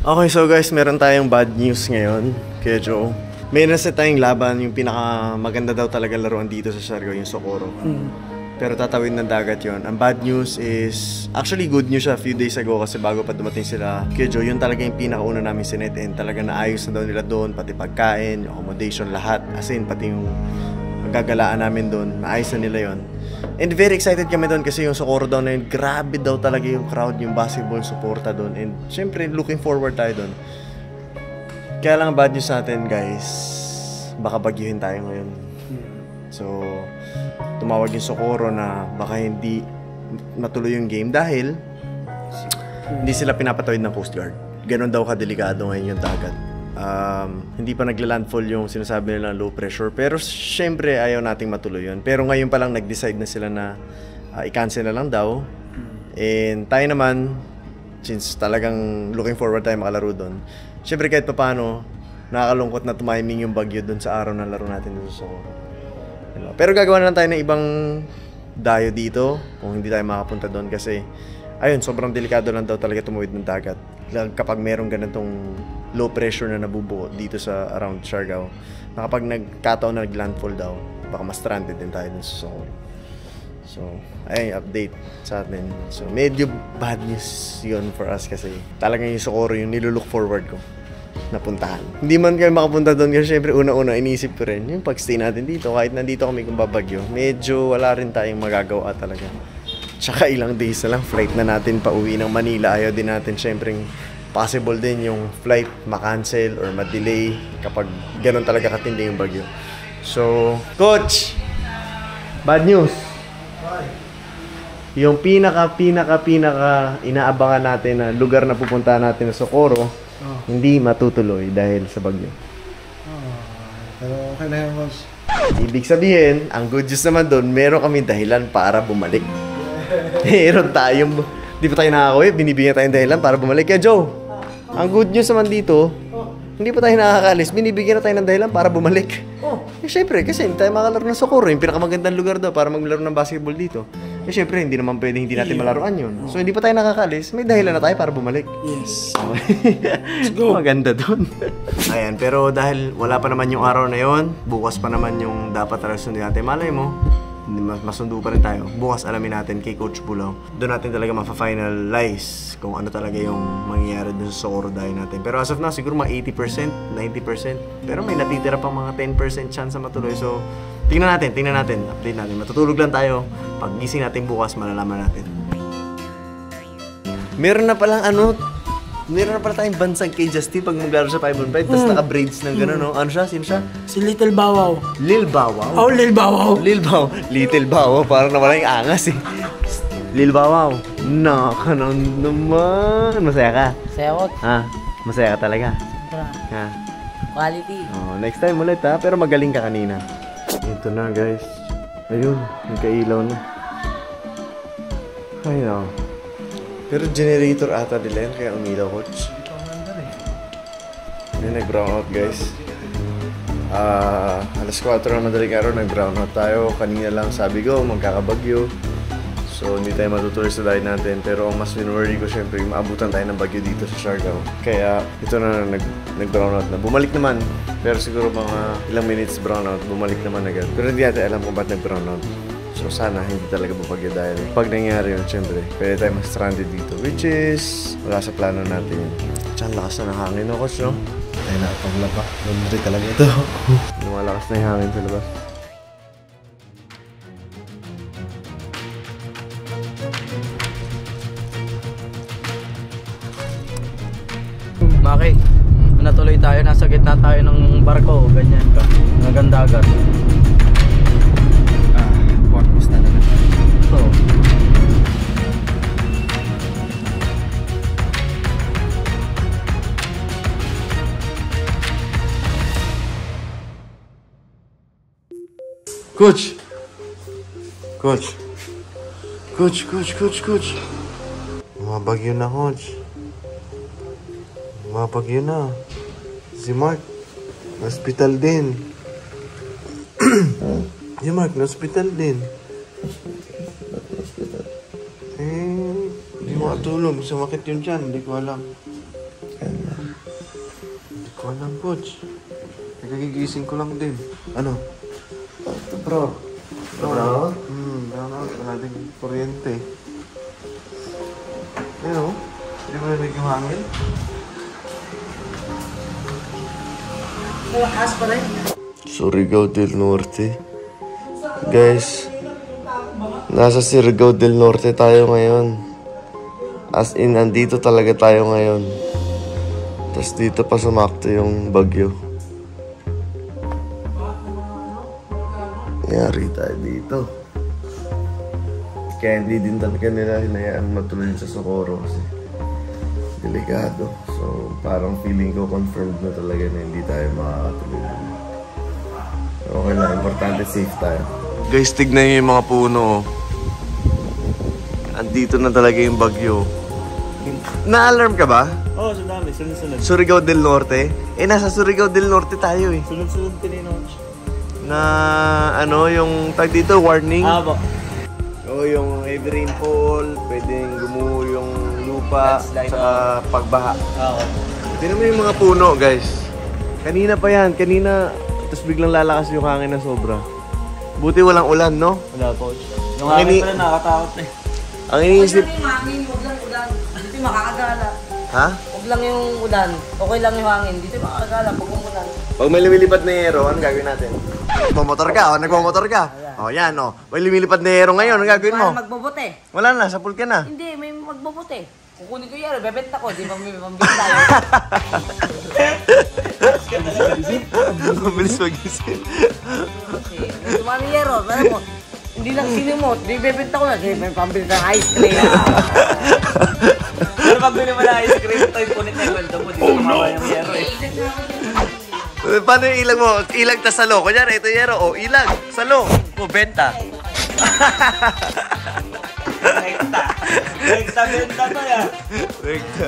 Okay, so guys, meron tayong bad news ngayon kay Joe. May nasa tayong laban, yung pinaka maganda daw talaga laruan dito sa Siargao, yung Socorro. Pero tatawid ng dagat yon. Ang bad news is, actually good news siya a few days ago kasi bago pa dumating sila kay Joe, yun talaga yung pinakauna namin sinet and talaga naayos na daw nila doon, pati pagkain, accommodation, lahat. As in, pati yung magagalaan namin doon, naayos na nila yon. And very excited kami doon kasi yung Socorro daw na yun, grabe daw talaga yung crowd, yung basketball suporta doon. And syempre, looking forward tayo doon. Kaya lang bad news natin, guys, baka bagyuhin tayo ngayon. So, tumawag yung Socorro na baka hindi matuloy yung game dahil hindi sila pinapatawid ng Coast Guard. Ganon daw kadelikado ngayon yung dagat. Hindi pa nagla-landfall yung sinasabi nila low pressure, pero syempre ayaw nating matuloy yun. Pero ngayon pa lang nag-decide na sila na i-cancel na lang daw. And tayo naman, since talagang looking forward tayo makalaro doon, syempre kahit pa paano, nakakalungkot na tumiming yung bagyo doon sa araw na laro natin doon sa Socorro. Pero gagawa na lang tayo ng ibang dayo dito kung hindi tayo makapunta doon kasi ayun, sobrang delikado lang daw talaga tumawid ng dagat kapag merong ganitong low pressure na nabubuo dito sa around Siargao, na kapag nagkataon na nag-landfall daw, baka ma-stranded din tayo dun sa Socorro. So, ayun, update sa atin. So, medyo bad news yun for us kasi talagang yung Socorro yung nilulook forward ko napuntahan. Hindi man kayo makapunta doon kasi syempre una-una inisip ko rin yung pag-stay natin dito, kahit nandito kami kung babagyo, medyo wala rin tayong magagawa talaga. Tsaka ilang days na lang flight na natin pa uwi ng Manila. Ayaw din natin syempre possible din yung flight ma-cancel or ma-delay kapag ganun talaga katindi yung bagyo. So, Coach! Bad news! Yung pinaka inaabangan natin na lugar na pupuntahan natin sa Socorro, hindi matutuloy dahil sa bagyo. Pero okay na yan, boss. Ibig sabihin, ang good news naman doon, meron kami dahilan para bumalik. Meron tayong, di pa tayo nakakauwi, binibigyan tayong dahilan para bumalik. Kaya Joe, ang good news naman dito, hindi pa tayo nakakaalis, binibigyan na tayo ng dahilan para bumalik. Eh syempre, kasi hindi tayo makalaro ng Socorro, yung pinakamagandang lugar daw para maglaro ng basketball dito. Eh syempre, hindi naman pwedeng hindi natin malaruan yun. So hindi pa tayo nakakaalis, may dahilan na tayo para bumalik. Yes. Let's go. Maganda dun. Ayan, pero dahil wala pa naman yung araw na yon, bukas pa naman yung dapat sundin natin. Malay mo, masundo pa rin tayo. Bukas alamin natin kay Coach Bulaw. Doon natin talaga ma-finalize kung ano talaga yung mangyayari dun sa Socorro dahil natin. Pero as of now, siguro mga 80%, 90%. Pero may natitira pang mga 10% chance na matuloy. So, tingnan natin, update natin. Matutulog lang tayo. Pag gising natin bukas, malalaman natin. Meron na pala tayong bansang kay Justin pag maglaro sa 5-on-5. Tapos naka-braids ng gano'n, no? Ano siya? Sino siya? Si Little Bow Wow. Lil Bow Wow? Oh, Lil Bow Wow. Little Bow Wow. Parang nawala yung angas, eh. Lil Bow Wow. Nakanon naman. Masaya ka? Masaya ko. Ha? Masaya ka talaga? Ha? Quality. Oh, next time ulit, ha? Pero magaling ka kanina. Ito na, guys. Ayun, nagkailaw na. Ay, no. Pero generator ata nila yan, kaya umilaw, Coach. Ayun, nag-brown out, guys. Alas 4 na madaling araw, nag-brown out tayo. Kanina lang sabi ko, magkakabagyo. So, hindi tayo matutuloy sa diet natin. Pero ang mas worry ko, syempre, maabutan tayo ng bagyo dito sa Siargao. Kaya, ito na, nag-brown out na. Bumalik naman. Pero siguro mga ilang minutes brown out, bumalik naman agad. Pero hindi natin alam kung ba't nag-brown out. So, sana hindi talaga babagyo dahil pag nangyari yun, syempre, pwede tayo mas-stranded dito. Which is, wala sa plano natin yun. Tsaka lakas na ng hangin, no, Coach, no? Ay, napaglaba. Laundry talaga ito. Lumalakas na yung hangin sa labas. Maki, natuloy tayo. Nasa gitna tayo ng barko. Ganyan ka. Naganda agad. Porpoise talaga. Oo. Coach! Mabagyo na, Coach. Mabagyo na. Si Mark, na-hospital din. Si Mark, na-hospital din. Hindi makatulog. Sumakit yun dyan. Hindi ko alam. Hindi ko alam, Coach. Nagagigising ko lang din. Ano? Bro. Bro? Brownout. Wala din kuryente. Ano? Hindi mo narinig yung hangin? Malakas pa rin. Surigao del Norte. Guys, nasa Surigao del Norte tayo ngayon. As in, andito talaga tayo ngayon. Tapos dito pa sumakto yung bagyo. Nangyari tayo dito. Kaya hindi din talaga nila hinayaan matuloy sa Socorro kasi delikado. So, parang feeling ko confirmed na talaga na hindi tayo makakatuloy. Okay lang, importante safe tayo. Guys, tignan nyo yung mga puno. Andito na talaga yung bagyo. Na-alarm ka ba? Oo, sandali. Sunod-sunod. Surigao del Norte? Nasa Surigao del Norte tayo eh. Sunod-sunod tininoon. Na ano, yung tag dito, warning. Po. O yung heavy rainfall, pwedeng gumuho yung lupa sa pagbaha. Okay. Tignan mo yung mga puno, guys. Kanina pa yan, kanina. Tapos biglang lalakas yung hangin na sobra. Buti walang ulan, no? Wala po. Yung hangin pala nakakatakot eh. Ang iniisip... Huwag lang yung hangin, huwag lang ulan. Dito yung makakagala. Ha? Huwag lang yung ulan. Okay lang yung hangin. Dito yung makakagala pag umulan. Pag may lumilipad na yero, ano gagawin natin? Nagmamotor ka, o nagmamotor ka. O yan, o. May lumilipad na yero ngayon, ano gagawin mo? Paano magbobote? Wala na, sapul ka na. Hindi, may magbobote. Kukunin ko yero, bebenta ko. Di ba may pambili tayo? Mabilis mag-isip. Kasi, may dumami yero. Alam mo, hindi lang sinimot. Di bebenta ko na. Kasi may pambili ng ice cream. Pero pag bili mo na ice cream, ito yung punit na yung kwento mo. Dito kumawa yung yero eh. Paano yung ilag mo? Ilag ta salo. Kunyari, ito yero. O, ilag. Salo. O, benta. Benta to yan. Benta.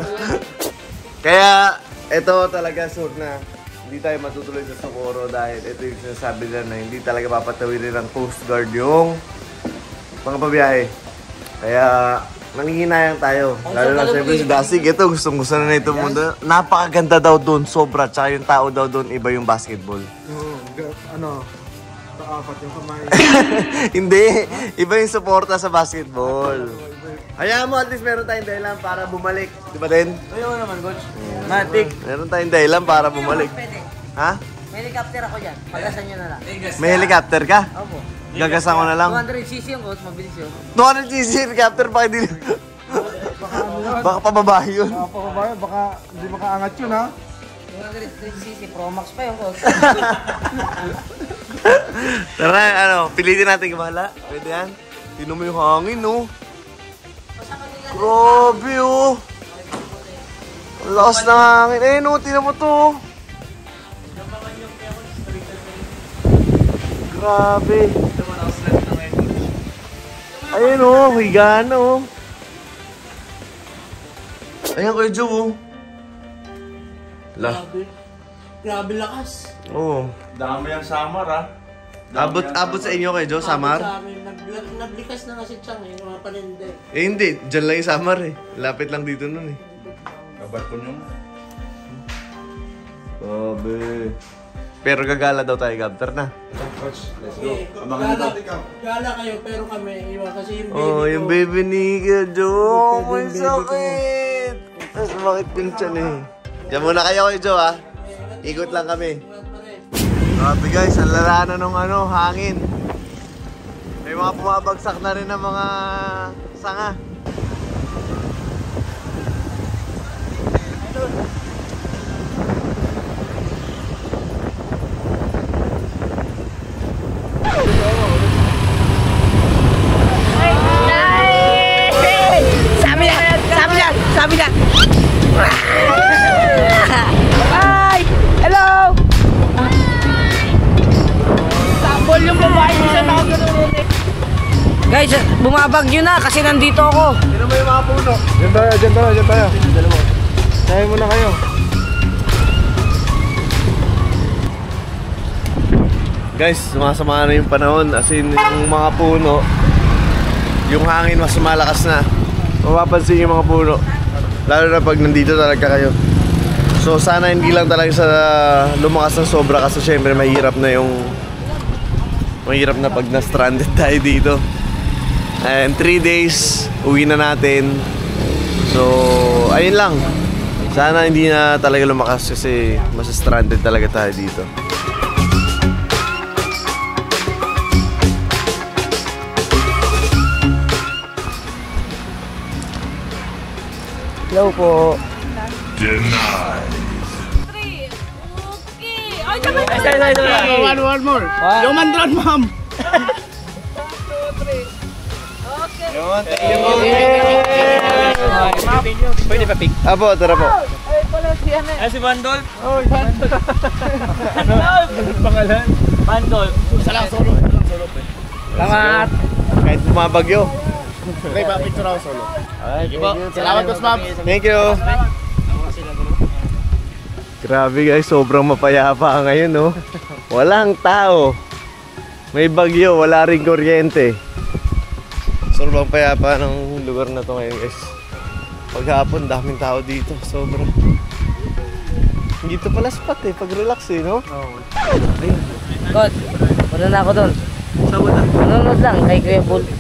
Kaya, ito talaga sure na hindi tayo matutuloy sa Socorro dahil ito yung sinasabi nila na hindi talaga papatawirin ng Coast Guard yung mga pabiyahe. Kaya, nangihinayang tayo. Lalo na siyempre si Dasig. Ito, gustong-gusto na ito mundo. Napakaganda daw doon, sobra. Tsaka yung tao daw doon, iba yung basketball. Paapat yung kamay. Hindi, iba yung suporta sa basketball. Hayaan mo, at least meron tayong dahilan para bumalik. Di ba din? Ayaw naman, coach. Matik. Meron tayong dahilan para bumalik. Pwede. Ha? May helicopter ako dyan. Pagasan nyo na lang. May helicopter ka? Opo. Gagasan ko na lang. 200cc yung coach, mabilis yun. 200cc helicopter, baka hindi... Baka pababa yun. Baka hindi makaangat yun, ha? 200cc, Pro Max pa yung coach. Tara, ano, pilitin natin kumala. Pwede yan? Tinan mo yung hangin, no? Grabe, oh. Ang lakas ng hangin. Eh, no, tinan mo to. Grabe. Ayun, oh, higaan, oh. Ayan, Kuya Joe, oh. Grabe lakas. Oo. Dami ang summer, ha? Abot sa inyo, Kuya Joe, Samar? Sa amin, naglikas na kasi siyang yung mga paninde. Eh, hindi. Diyan lang yung Samar, eh. Lapit lang dito nun, eh. Kabarkon yung... Grabe. Pero gagala daw tayo, Gabter na. Let's go. Abangan ito. Gala kayo, pero kami iwan kasi yung baby Oh, ko. yung baby ni Kuya Joe. Yung Ang baby ko. sakit. Tapos bakit yung tiyan, eh. Diyan muna kayo, Kuya Joe, ha? Ikot lang kami. Grabe guys, ang lala na nung ano, hangin. May mga bumabagsak na rin ng mga sanga. Sabi na! Hi! Hello! Sambol yung babae ko sa nakaganoon. Guys, bumabagyo na kasi nandito ako. Sino mo yung mga puno? Diyan tayo. Tayo muna kayo. Guys, sumasama na yung panahon. As in, yung mga puno, yung hangin mas malakas na. Mapapansin yung mga puno. Lalo na pag nandito talaga kayo. So sana hindi lang talaga sa lumakas ng sobra kasi syempre mahirap na pag na-stranded tayo dito. And 3 days, uwi na natin. So, ayun lang. Sana hindi na talaga lumakas kasi mas stranded talaga tayo dito. Hello po. One more. Human drone, ma'am. Pwede pa pick? Apo, tara po. Si Bandol. Oh, Bandol. Pangalan? Bandol. Isa lang solo. Salamat. Kahit bumabagyo. Okay, pa-picture ako solo. Thank you po. Salamat, Boss Mabs. Thank you. Grabe guys, sobrang mapayapa ngayon, no? Walang tao. May bagyo, wala ring kuryente. Sobrang payapa ng lugar na to ngayon, guys. Paghapon, daming tao dito. Sobrang. Dito pala spot eh, pag-relax eh, no? Coach, wala na ako doon. Saan na? Nanonood lang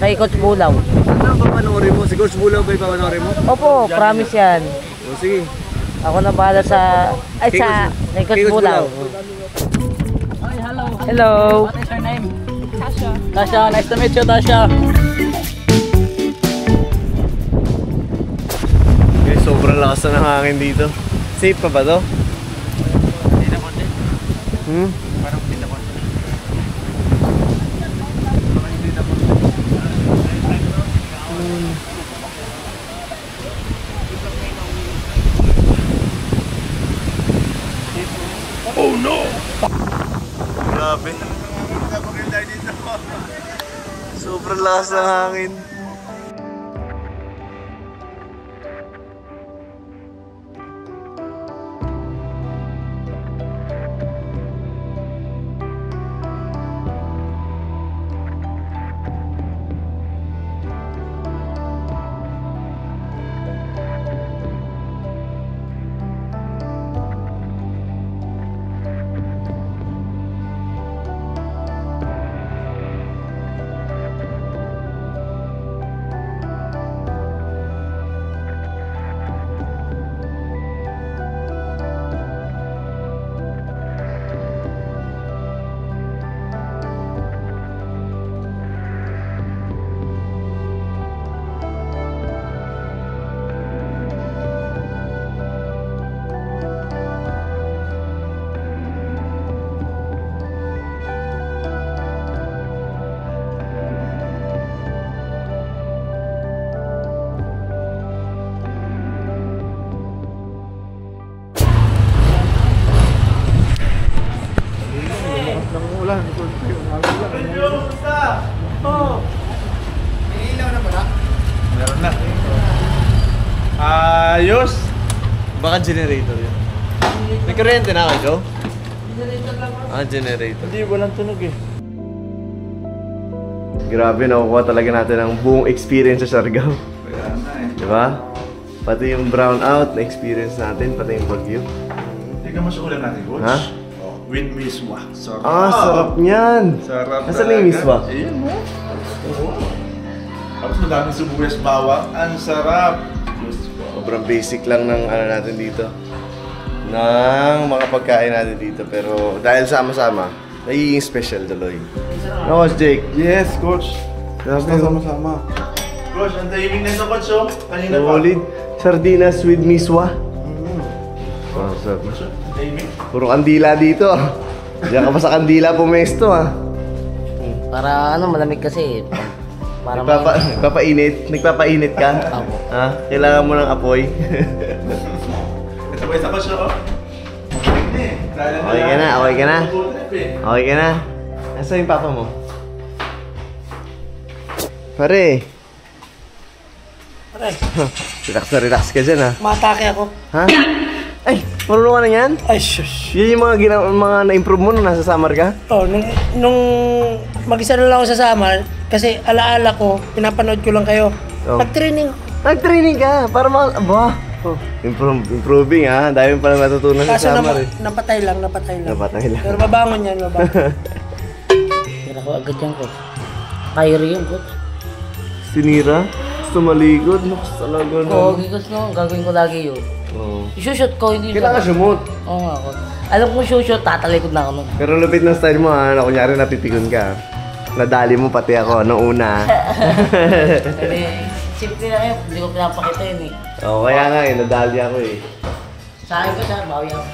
kay Coach Bulaw. Ano ba panoorin mo? Si Coach Bulaw ba yung panoorin mo? Opo, promise yan. O sige. Ako na bahala sa... Ay, kay Coach Bulaw. Hi, hello. Hello. What is your name? Tasha. Tasha, nice to meet you, Tasha. Okay, sobrang lakas na ng hangin dito. Safe pa ba to? Hindi na konti. Parang hindi na konti. Grabe. Sobrang lakas ng hangin. Meron na. Ayos! Baka generator yun. May kuryente na kayo, Joe? Generator lang. Ah, generator. Hindi, walang tunog eh. Grabe, nakukuha talaga natin ang buong experience sa Siargao. Kaya na eh. Diba? Pati yung brownout na experience natin, pati yung bagyo. Tingnan mo sa ulam natin, Coach. Ha? Oh, with miswa. Sarap. Ah, sarap niyan! Sarap. Nasaan na yung miswa? Ayun mo. Oo. Tapos madaming sibuyas bawang. Ang sarap. Diyos ko. Sobrang basic lang ng ano natin dito. Ng mga pagkain natin dito. Pero dahil sama-sama, nagiging special tuloy. No, Coach Jake? Yes, Coach. Sarap Basta sama-sama. Coach, ang tahimik na ito, Coach. Oh. Kanina pa. Solid. Sardinas with miswa. Oh, sarap. Ang tahimik. Puro kandila dito. Diyan ka pa sa kandila pumesto ah. Para ano, malamig kasi. Para Nagpapainit ka? Opo. Ha? Kailangan mo ng apoy. Ito ba isa, Coach? Oh? Okay ka na, okay ka na. Okay ka na. Nasaan yung papa mo? Pare. Relax na relax ka dyan ha. Matake ako. Ha? Ay, marunong ka na yan? Ay, shush. Yun yung mga na-improve mo nung nasa summer ka? Oh, nung mag-isa na lang ako sa Samar, kasi alaala ko, pinapanood ko lang kayo. Oh. Nag-training. Nag-training ka para aba, Oh. Improving ha. Dami pa lang natutunan sa Kaso summer eh. napatay lang. Napatay lang. Pero babangon yan, babangon. Tira ko agad yan, coach. Kyrie yun, coach. Sinira? Gusto maligod? Nakas talaga na. Oo, gigos no. Gagawin ko lagi yun. Oo. I-shoot ko, hindi Kailangan sumot. Oo nga, coach. Alam kong shoot, tatalikod na ako nun. Pero lupit ng style mo ha. Na kunyari napipigon ka. Nadali mo pati ako nung una. Kasi, simple na yun. Hindi ko pinapakita yun eh. Oo, kaya nga eh. Nadali ako eh. Sa akin ko siya, bawi ako.